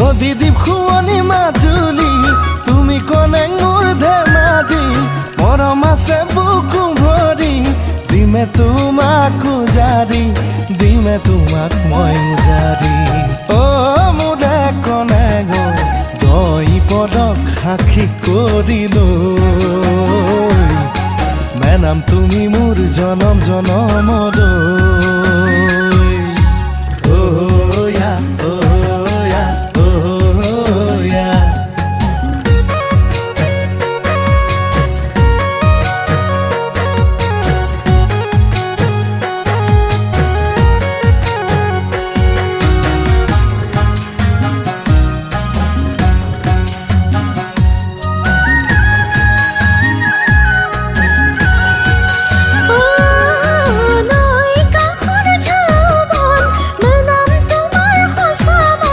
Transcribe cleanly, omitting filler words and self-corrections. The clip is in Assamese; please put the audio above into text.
নদী দ্বীপ শুৱনি মাজুলী তুমি কনে মোৰ ধেমাজি মৰম আছে বুকু ভৰি দিমে তোমাক উজাৰি দিমে তোমাক মই উজাৰি অ মোৰে কনে গৈ দৈ পদক সাক্ষী কৰিলৈ মেনাম তুমি মোৰ জনম জনমৰ